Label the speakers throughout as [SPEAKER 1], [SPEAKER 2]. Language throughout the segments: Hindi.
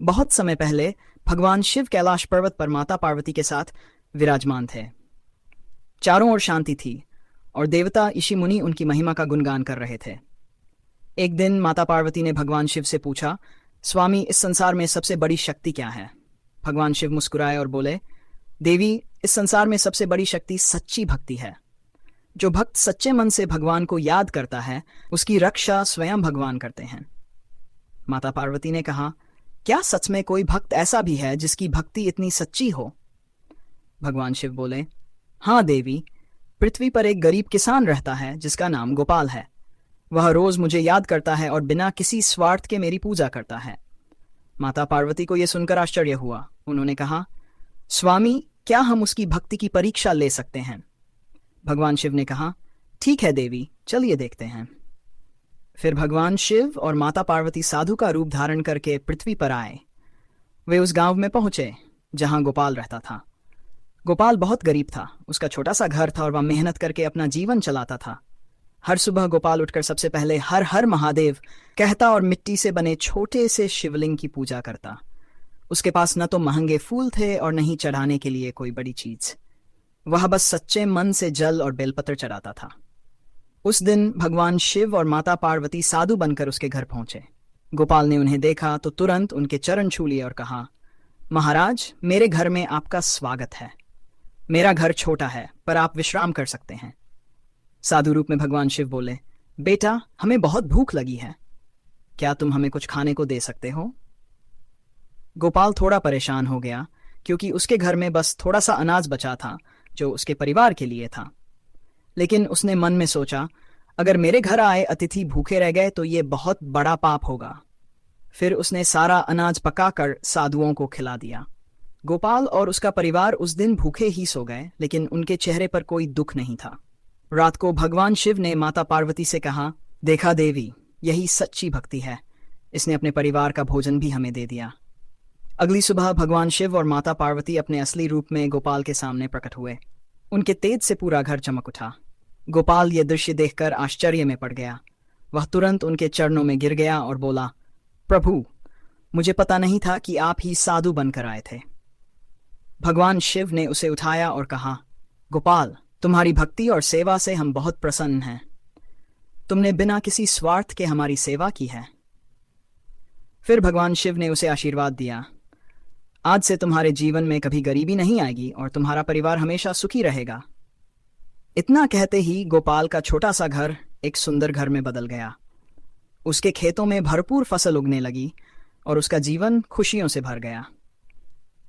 [SPEAKER 1] बहुत समय पहले भगवान शिव कैलाश पर्वत पर माता पार्वती के साथ विराजमान थे। चारों ओर शांति थी और देवता ऋषि मुनि उनकी महिमा का गुणगान कर रहे थे। एक दिन माता पार्वती ने भगवान शिव से पूछा, स्वामी, इस संसार में सबसे बड़ी शक्ति क्या है? भगवान शिव मुस्कुराए और बोले, देवी, इस संसार में सबसे बड़ी शक्ति सच्ची भक्ति है। जो भक्त सच्चे मन से भगवान को याद करता है, उसकी रक्षा स्वयं भगवान करते हैं। माता पार्वती ने कहा, क्या सच में कोई भक्त ऐसा भी है जिसकी भक्ति इतनी सच्ची हो? भगवान शिव बोले, हाँ देवी, पृथ्वी पर एक गरीब किसान रहता है जिसका नाम गोपाल है। वह रोज मुझे याद करता है और बिना किसी स्वार्थ के मेरी पूजा करता है। माता पार्वती को यह सुनकर आश्चर्य हुआ। उन्होंने कहा, स्वामी, क्या हम उसकी भक्ति की परीक्षा ले सकते हैं? भगवान शिव ने कहा, ठीक है देवी, चलिए देखते हैं। फिर भगवान शिव और माता पार्वती साधु का रूप धारण करके पृथ्वी पर आए। वे उस गांव में पहुंचे जहां गोपाल रहता था। गोपाल बहुत गरीब था। उसका छोटा सा घर था और वह मेहनत करके अपना जीवन चलाता था। हर सुबह गोपाल उठकर सबसे पहले हर हर महादेव कहता और मिट्टी से बने छोटे से शिवलिंग की पूजा करता। उसके पास न तो महंगे फूल थे और न ही चढ़ाने के लिए कोई बड़ी चीज। वह बस सच्चे मन से जल और बेलपत्र चढ़ाता था। उस दिन भगवान शिव और माता पार्वती साधु बनकर उसके घर पहुंचे। गोपाल ने उन्हें देखा तो तुरंत उनके चरण छू लिए और कहा, महाराज, मेरे घर में आपका स्वागत है। मेरा घर छोटा है पर आप विश्राम कर सकते हैं। साधु रूप में भगवान शिव बोले, बेटा, हमें बहुत भूख लगी है। क्या तुम हमें कुछ खाने को दे सकते हो? गोपाल थोड़ा परेशान हो गया क्योंकि उसके घर में बस थोड़ा सा अनाज बचा था जो उसके परिवार के लिए था। लेकिन उसने मन में सोचा, अगर मेरे घर आए अतिथि भूखे रह गए तो ये बहुत बड़ा पाप होगा। फिर उसने सारा अनाज पकाकर साधुओं को खिला दिया। गोपाल और उसका परिवार उस दिन भूखे ही सो गए, लेकिन उनके चेहरे पर कोई दुख नहीं था। रात को भगवान शिव ने माता पार्वती से कहा, देखा देवी, यही सच्ची भक्ति है। इसने अपने परिवार का भोजन भी हमें दे दिया। अगली सुबह भगवान शिव और माता पार्वती अपने असली रूप में गोपाल के सामने प्रकट हुए। उनके तेज से पूरा घर चमक उठा। गोपाल ये दृश्य देखकर आश्चर्य में पड़ गया। वह तुरंत उनके चरणों में गिर गया और बोला, प्रभु, मुझे पता नहीं था कि आप ही साधु बनकर आए थे। भगवान शिव ने उसे उठाया और कहा, गोपाल, तुम्हारी भक्ति और सेवा से हम बहुत प्रसन्न हैं। तुमने बिना किसी स्वार्थ के हमारी सेवा की है। फिर भगवान शिव ने उसे आशीर्वाद दिया, आज से तुम्हारे जीवन में कभी गरीबी नहीं आएगी और तुम्हारा परिवार हमेशा सुखी रहेगा। इतना कहते ही गोपाल का छोटा सा घर एक सुंदर घर में बदल गया। उसके खेतों में भरपूर फसल उगने लगी और उसका जीवन खुशियों से भर गया।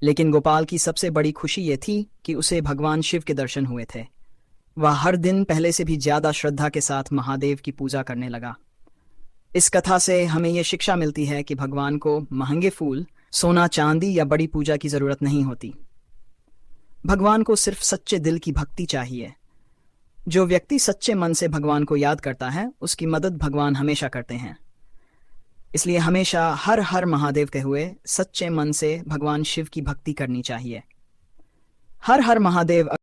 [SPEAKER 1] लेकिन गोपाल की सबसे बड़ी खुशी ये थी कि उसे भगवान शिव के दर्शन हुए थे। वह हर दिन पहले से भी ज्यादा श्रद्धा के साथ महादेव की पूजा करने लगा। इस कथा से हमें यह शिक्षा मिलती है कि भगवान को महंगे फूल, सोना, चांदी या बड़ी पूजा की जरूरत नहीं होती। भगवान को सिर्फ सच्चे दिल की भक्ति चाहिए। जो व्यक्ति सच्चे मन से भगवान को याद करता है, उसकी मदद भगवान हमेशा करते हैं। इसलिए हमेशा हर हर महादेव के हुए सच्चे मन से भगवान शिव की भक्ति करनी चाहिए। हर हर महादेव।